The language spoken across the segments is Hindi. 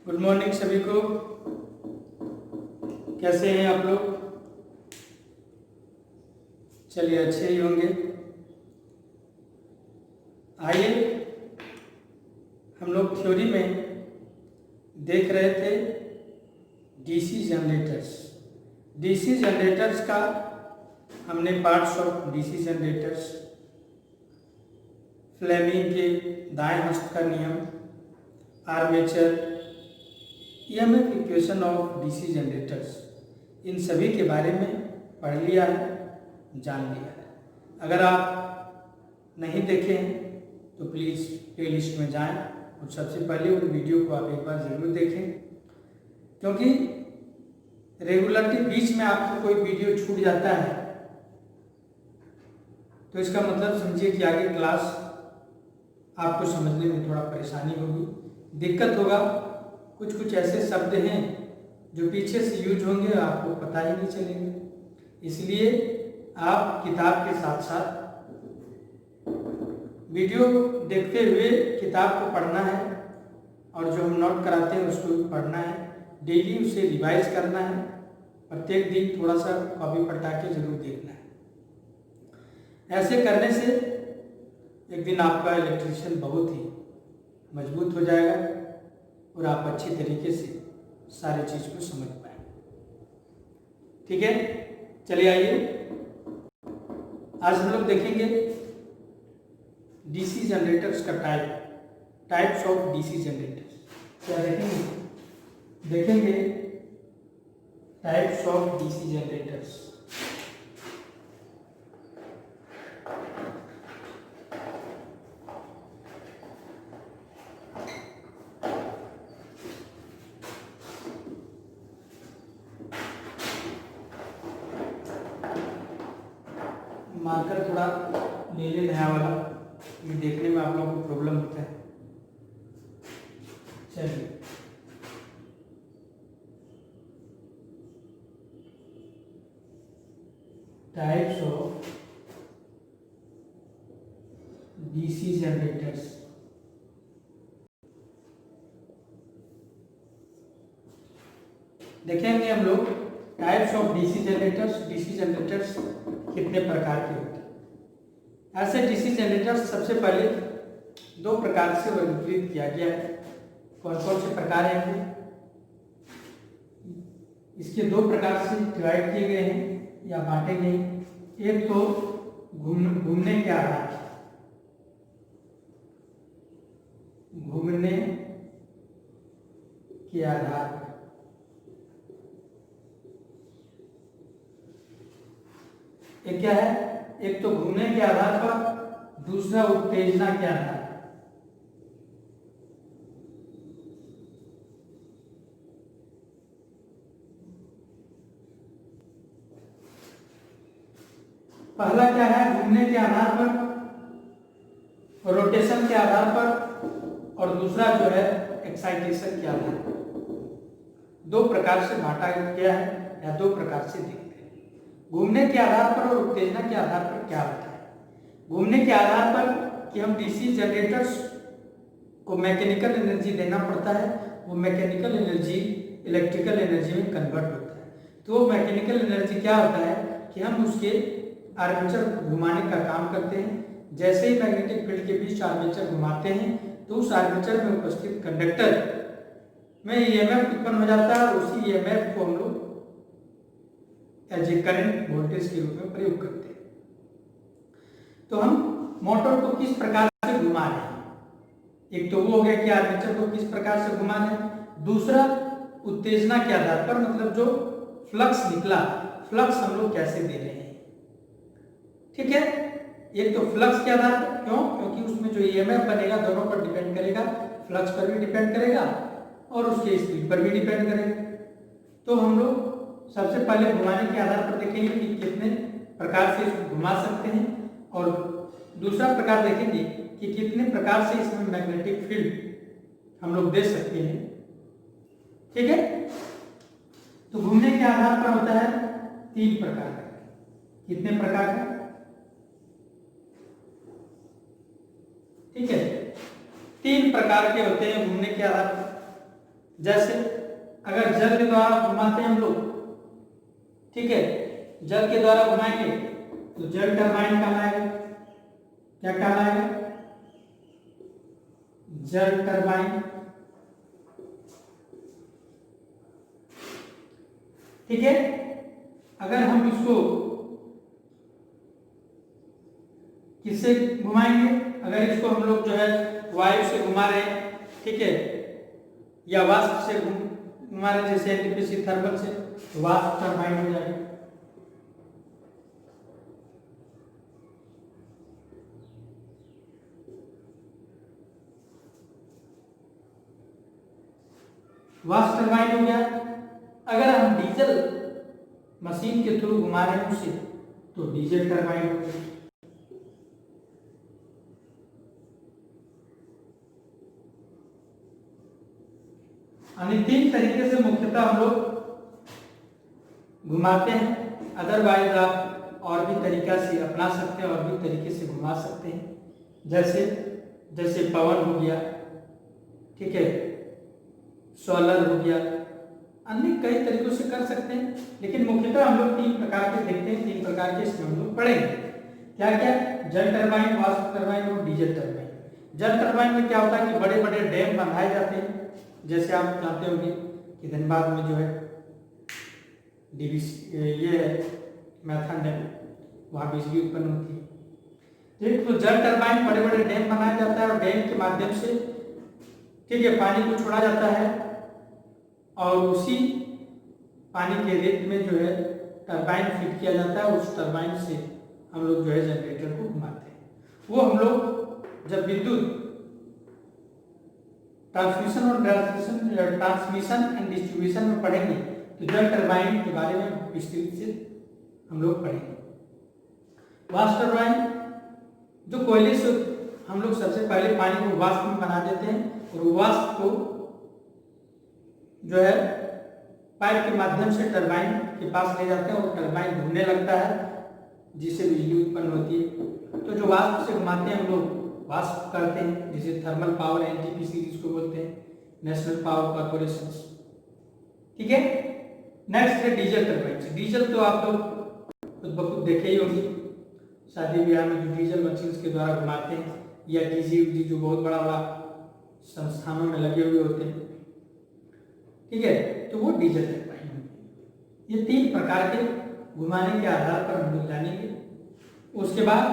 गुड मॉर्निंग सभी को। कैसे हैं आप लोग? चलिए अच्छे ही होंगे। आइए हम लोग थ्योरी में देख रहे थे डीसी जनरेटर्स। डीसी जनरेटर्स का हमने parts of DC generators, Fleming के दाएं हस्त का नियम, armature, EMF equation of DC generators, इन सभी के बारे में पढ़ लिया है, जान लिया है। अगर आप नहीं देखे हैं तो प्लीज़ प्लेलिस्ट में जाएं और सबसे पहले उन वीडियो को आप एक बार ज़रूर देखें, क्योंकि रेगुलरली बीच में आपको कोई वीडियो छूट जाता है तो इसका मतलब समझिए कि आगे क्लास आपको समझने में थोड़ा परेशानी होगी, दिक्कत होगा। कुछ ऐसे शब्द हैं जो पीछे से यूज होंगे, आपको पता ही नहीं चलेगा। इसलिए आप किताब के साथ साथ वीडियो देखते हुए किताब को पढ़ना है और जो हम नोट कराते हैं उसको पढ़ना है, डेली उसे रिवाइज करना है, प्रत्येक दिन थोड़ा सा कॉपी पलटा के जरूर देखना है। ऐसे करने से एक दिन आपका इलेक्ट्रिशियन बहुत ही मजबूत हो जाएगा और आप अच्छी तरीके से सारी चीज़ को समझ पाएंगे। ठीक है, चलिए आइए आज हम लोग देखेंगे डीसी जनरेटर्स का टाइप्स ऑफ डीसी जनरेटर्स। क्या देखेंगे types of DC generators. Marker थोड़ा ले ले नया वाला, ये देखने में आप लोगों को प्रॉब्लम होता है। चलिए टाइप्स ऑफ डीसी जनरेटर्स। देखेंगे हम लोग types of DC generators. DC generators कितने प्रकार के होते हैं। ऐसे डीसी जनरेटर्स सबसे पहले दो प्रकार से वर्गीकृत किया गया है। कौन कौन से प्रकार हैं? इसके दो प्रकार से डिवाइड किए गए हैं या बांटे गए हैं। एक तो घूमने के आधार पर, एक क्या है? एक तो घूमने के आधार पर, दूसरा उत्तेजना के आधार पर। पहला क्या है? घूमने के आधार पर, रोटेशन के आधार पर, और दूसरा जो है एक्साइटेशन के आधार पर। दो प्रकार से बांटा गया है या दो प्रकार से देखते हैं। घूमने के आधार पर और उत्तेजना के आधार पर क्या होता है? घूमने के आधार पर कि हम डीसी जनरेटर्स को मैकेनिकल एनर्जी देना पड़ता है, वो मैकेनिकल एनर्जी इलेक्ट्रिकल एनर्जी में कन्वर्ट होता है। तो वो मैकेनिकल एनर्जी क्या होता है कि हम उसके आर्मेचर घुमाने का काम करते हैं। जैसे ही मैग्नेटिक फील्ड के बीच आर्मेचर घुमाते हैं तो उस आर्मेचर में उपस्थित कंडक्टर में ईएमएफ उत्पन्न हो जाता है और उसी ईएमएफ को हम लोग एज ए करंट वोल्टेज के रूप में प्रयोग करते हैं। तो हम मोटर को किस प्रकार से घुमा रहे हैं, एक तो वो हो गया कि आर्मेचर को किस प्रकार से घुमा रहे हैं। दूसरा उत्तेजना के आधार पर, मतलब जो फ्लक्स निकला, फ्लक्स हम लोग कैसे दे रहे हैं। ठीक है, एक तो फ्लक्स के आधार पर, क्यों? क्योंकि उसमें जो ईएमएफ बनेगा दोनों पर डिपेंड करेगा, फ्लक्स पर भी डिपेंड करेगा और उसके स्पीड पर भी डिपेंड करेगा। तो हम लोग सबसे पहले घुमाने के आधार पर देखेंगे कि कितने प्रकार से इसको घुमा सकते हैं, और दूसरा प्रकार देखेंगे कि कितने प्रकार से इसमें मैग्नेटिक फील्ड हम लोग दे सकते हैं। ठीक है, तो घूमने के आधार पर होता है तीन प्रकार का। कितने प्रकार का? ठीक है, तीन प्रकार के होते हैं घूमने के आधार पर। जैसे अगर जल के द्वारा घुमाते हैं हम लोग, ठीक है, जल के द्वारा घुमाएंगे तो जल टरबाइन कहलाएगा। क्या कहलाएगा? जल टरबाइन। ठीक है। अगर हम इसको किससे घुमाएंगे? अगर इसको हम लोग जो है वायु से घुमा रहे हैं, ठीक है, या वाष्प से घुमा रहे हैं, जैसे एनटीपीसी थर्मल से, तो वाष्प टरबाइन हो जाएगा। वाष्प टरबाइन हो गया। अगर हम डीजल मशीन के थ्रू घुमा रहे हैं उसे, तो डीजल टरबाइन हो गया। यानी 3 तरीके से मुख्यतः हम लोग घुमाते हैं। अदरवाइज आप और भी तरीका से अपना सकते हैं, और भी तरीके से घुमा सकते हैं, जैसे पवन हो गया, ठीक है, सोलर हो गया, अन्य कई तरीकों से कर सकते हैं। लेकिन मुख्यतः हम लोग 3 प्रकार के देखते हैं, 3 प्रकार के इसमें हम लोग पढ़ेंगे। क्या क्या? जल टरबाइन, वाष्प टरबाइन और डीजल टरबाइन। जल टरबाइन में क्या होता है कि बड़े बड़े डैम बनाए जाते हैं, जैसे आप जानते होंगे कि धनबाद में जो है ये मैथन डैम, वहाँ बिजली उत्पन्न होती है। ठीक, तो जल टरबाइन बड़े बड़े डैम बनाया जाता है और डैम के माध्यम से, ठीक है, पानी को छोड़ा जाता है और उसी पानी के रेत में जो है टरबाइन फिट किया जाता है। उस टरबाइन से हम लोग जो है जनरेटर को घुमाते हैं। वो हम लोग जब विद्युत ट्रांसमिशन एंड डिस्ट्रीब्यूशन में पढ़ेंगे तो जल टरबाइन के बारे में विस्तृत से हम लोग पढ़ेंगे। वाष्प टरबाइन, जो कोयले से हम लोग सबसे पहले पानी को वाष्प में बना देते हैं और वाष्प को जो है पाइप के माध्यम से टरबाइन के पास ले जाते हैं और टरबाइन घूमने लगता है, जिससे बिजली उत्पन्न होती है। तो जो वाष्प से घुमाते हैं हम लोग वाष्प करते हैं, जिसे थर्मल पावर एनटीपीसी जिसको बोलते हैं, नेशनल पावर कॉर्पोरेशन। ठीक है। नेक्स्ट है डीजल टरबाइन। डीजल तो आप लोग खुद ब खुद देखे ही होंगे, शादी ब्याह में जो डीजल मशीन के द्वारा घुमाते हैं, या डीजी जो बहुत बड़ा बड़ा संस्थानों में लगे हुए होते हैं, ठीक है, तो वो डीजल टरबाइन होगी। ये 3 प्रकार के घुमाने के आधार पर हम लोग जानेंगे। उसके बाद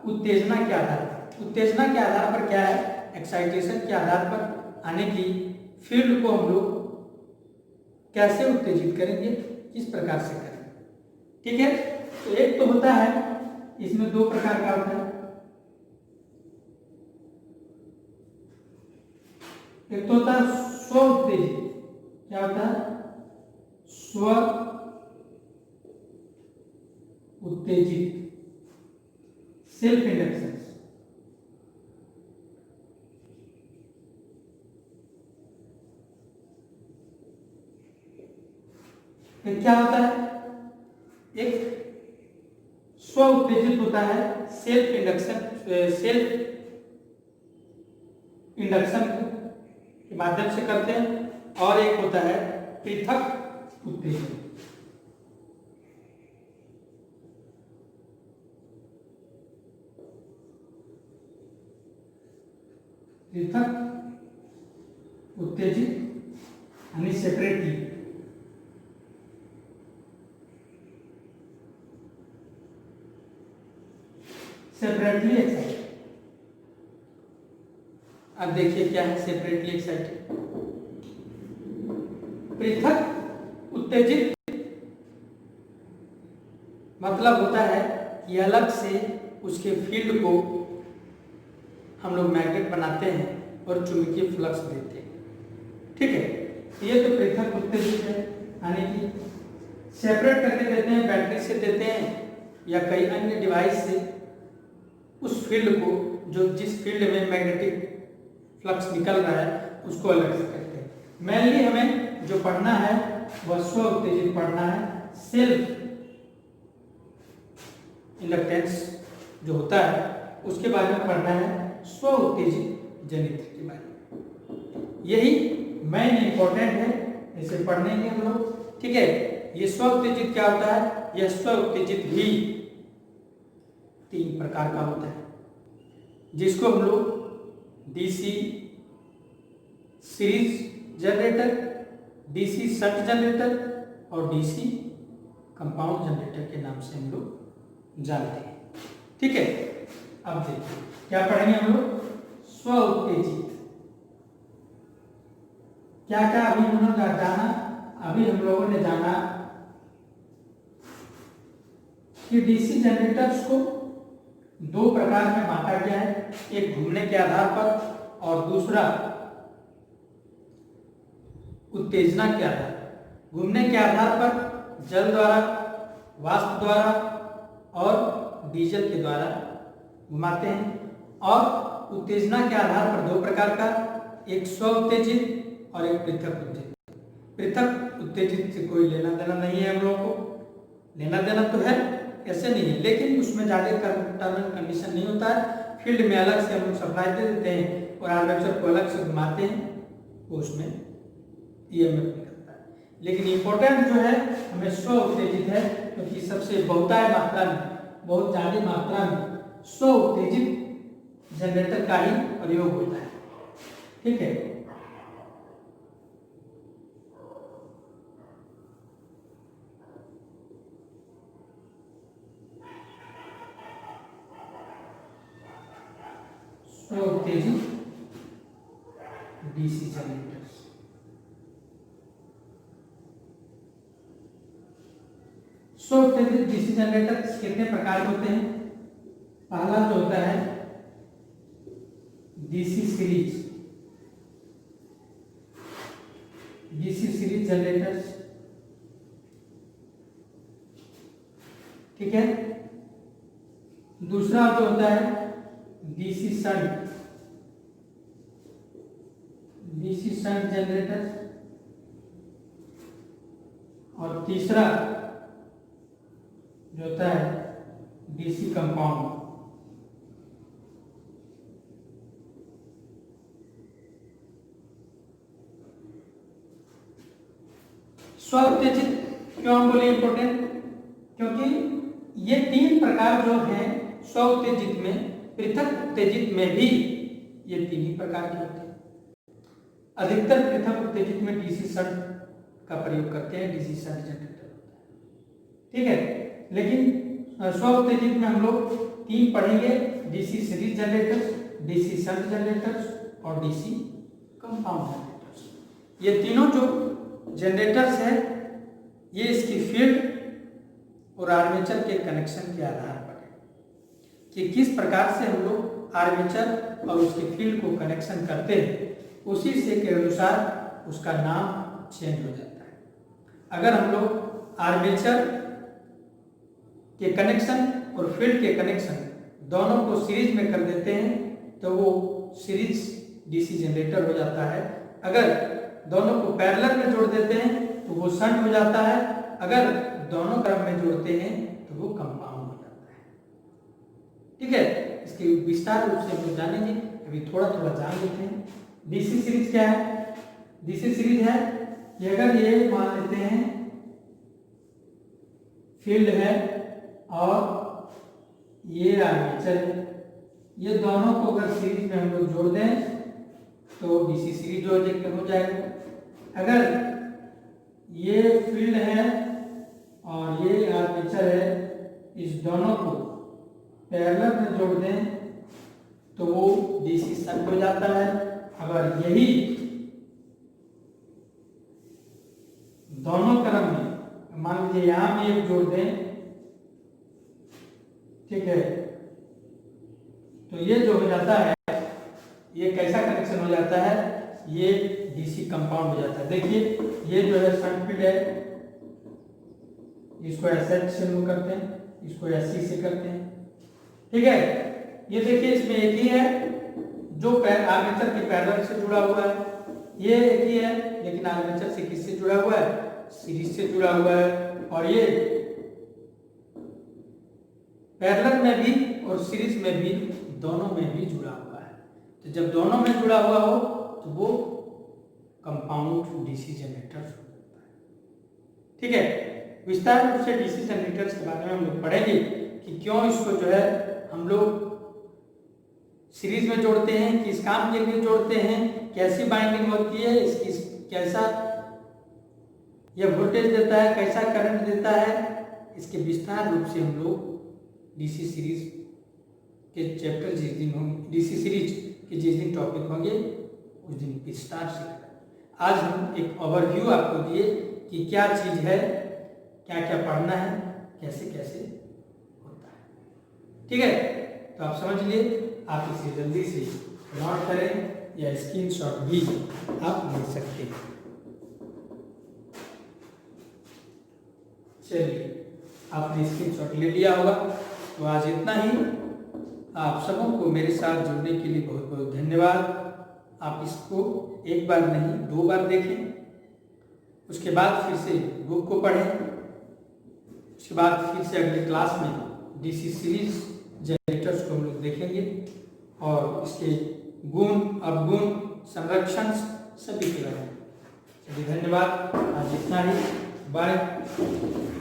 उत्तेजना के आधार पर, उत्तेजना के आधार पर क्या है, एक्साइटेशन के आधार पर आने की फील्ड को हम लोग कैसे उत्तेजित करेंगे, किस प्रकार से करेंगे। ठीक है। तो एक तो होता है, इसमें 2 प्रकार का होता है। एक तो होता है स्व उत्तेजित। क्या होता है? स्व उत्तेजित, सेल्फ इंडक्शन। क्या होता है? एक स्व उत्तेजित होता है, सेल्फ इंडक्शन के माध्यम से करते हैं, और एक होता है पृथक उत्तेजन। पृथक उत्तेजित यानी सेपरेटली। Separately excited. अब देखिए क्या है सेपरेटली एक्साइटेड। पृथक उत्तेजित मतलब होता है कि अलग से उसके फील्ड को हम लोग मैग्नेट बनाते हैं और चुंबकीय फ्लक्स देते हैं। ठीक है, ये तो पृथक उत्तेजित है, यानी कि सेपरेट करके देते हैं, बैटरी से देते हैं या कई अन्य डिवाइस से उस फील्ड को, जो जिस फील्ड में मैग्नेटिक फ्लक्स निकल रहा है, उसको अलग से करते हैं। मेनली हमें जो पढ़ना है वह स्व उत्तेजित पढ़ना है। सेल्फ इंडक्टेंस जो होता है उसके बारे में पढ़ना है, स्व उत्तेजित जनित्र के बारे में। यही मेन इंपॉर्टेंट है, इसे पढ़नेंगे हम लोग। ठीक है, ये स्व उत्तेजित क्या होता है? यह स्व उत्तेजित भी 3 प्रकार का होता है, जिसको हम लोग DC series generator, DC shunt generator और डीसी कंपाउंड जनरेटर के नाम से हम लोग जानते हैं। ठीक है, अब देखिए क्या पढ़ेंगे हम लोग? स्व उत्तेजित क्या क्या अभी हम लोग जाना, अभी हम लोगों ने जाना कि डीसी जनरेटर्स को 2 प्रकार में बांटा गया है, एक घूमने के आधार पर और दूसरा उत्तेजना के आधार पर। घूमने के आधार पर जल द्वारा, वाष्प द्वारा और डीजल के द्वारा घुमाते हैं, और उत्तेजना के आधार पर 2 प्रकार का, एक स्व उत्तेजित और एक पृथक उत्तेजित। पृथक उत्तेजित से कोई लेना देना नहीं है हम लोगों को, लेना देना तो है, ऐसे नहीं है, लेकिन उसमें ज़्यादा टर्म एंड कंडीशन नहीं होता है। फील्ड में अलग से हम लोग सप्लाई दे देते हैं और आर्मेचर को अलग से घुमाते हैं, वो उसमें ईएमएफ निकलता है। लेकिन इंपॉर्टेंट जो है हमें स्व उत्तेजित है, क्योंकि सबसे बहुतायत मात्रा में, बहुत ज़्यादा मात्रा में स्व उत्तेजित जनरेटर का ही प्रयोग होता है। ठीक है, स्व उत्तेजित डीसी जनरेटर्स। स्व उत्तेजित डीसी जनरेटर कितने प्रकार के होते हैं? पहला जो होता है DC series, DC series generators. ठीक है, दूसरा जो होता है DC shunt, DC shunt generators, और तीसरा जो होता है डीसी कंपाउंड। स्व उत्तेजित क्यों हम बोले इंपॉर्टेंट? क्योंकि ये 3 प्रकार जो हैं स्व उत्तेजित में, पृथक उत्तेजित में भी ये 3 ही प्रकार के होते हैं। अधिकतर पृथक उत्तेजित में डीसी शंट का प्रयोग करते हैं, डीसी शंट जनरेटर होता है। ठीक है, लेकिन स्व उत्तेजित में हम लोग 3 पढ़ेंगे, DC series generators, DC shunt generators और डीसी कंपाउंड जनरेटर्स। ये तीनों जो जनरेटर्स है, ये इसकी फील्ड और आर्मेचर के कनेक्शन के आधार पर है कि किस प्रकार से हम लोग आर्मेचर और उसकी फील्ड को कनेक्शन करते हैं, उसी से के अनुसार उसका नाम चेंज हो जाता है। अगर हम लोग आर्मेचर के कनेक्शन और फील्ड के कनेक्शन दोनों को सीरीज में कर देते हैं तो वो सीरीज डीसी जनरेटर हो जाता है। अगर दोनों को पैरेलल में जोड़ देते हैं तो वो शंट हो जाता है। अगर दोनों क्रम में जोड़ते हैं तो वो कंपाउंड हो जाता है। ठीक है, इसके विस्तार रूप से हम लोग जानेंगे, अभी थोड़ा थोड़ा जान लेते हैं। डीसी सीरीज क्या है? डीसी सीरीज है कि अगर ये मान लेते हैं फील्ड है और ये आर्मेचर है, ये दोनों को अगर सीरीज में हम लोग जोड़ दें तो डीसी सीरीज हो जाएगा। अगर ये फील्ड है और ये आर्मेचर है, इस दोनों को पैरेलल में जोड़ दें तो वो डीसी शंट हो जाता है। अगर यही दोनों क्रम में मान लीजिए यहां भी एक जोड़ दें, ठीक है, तो ये जो हो जाता है, ये कैसा कनेक्शन हो जाता है? ये डीसी कंपाउंड हो जाता है। देखिए ये जो है शंट फील्ड है, इसको एसएच से हम करते हैं, इसको एससी से करते हैं। ठीक है, ये देखिए इसमें एक ही है जो आर्मेचर के पैरेलल से जुड़ा हुआ है, ये एक ही है, लेकिन आर्मेचर से किससे जुड़ा हुआ है? सीरीज से जुड़ा हुआ है। और ये पैरेलल में भी और सीरीज में भी, दोनों में भी जुड़ा हुआ है। तो जब दोनों में जुड़ा हुआ हो तो वो कंपाउंड डीसी जनरेटर्स हो सकता है। ठीक है, विस्तार रूप से डीसी जनरेटर्स के बारे में हम लोग पढ़ेंगे कि क्यों इसको जो है हम लोग सीरीज में जोड़ते हैं, किस काम के लिए जोड़ते हैं, कैसी बाइंडिंग होती है, इसकी कैसा यह वोल्टेज देता है, कैसा करंट देता है, इसके विस्तार रूप से हम लोग डीसी सीरीज के चैप्टर जिस दिन होंगे, डीसी सीरीज के जिस दिन टॉपिक होंगे उस दिन विस्तार से करेंगे। आज हम एक ओवरव्यू आपको दिए कि क्या चीज़ है, क्या क्या पढ़ना है, कैसे कैसे होता है। ठीक है, तो आप समझ लिए, आप इसे जल्दी से नोट करें या स्क्रीनशॉट भी आप ले सकते हैं। चलिए, आपने स्क्रीनशॉट ले लिया होगा। तो आज इतना ही। आप सबों को मेरे साथ जुड़ने के लिए बहुत बहुत धन्यवाद। आप इसको एक बार नहीं 2 बार देखें, उसके बाद फिर से बुक को पढ़ें, उसके बाद फिर से अगले क्लास में डीसी सीरीज जनरेटर्स को हम लोग देखेंगे और इसके गुण, अवगुण, संरक्षण सभी के बारे में। चलिए, धन्यवाद। आज इतना ही। बाय।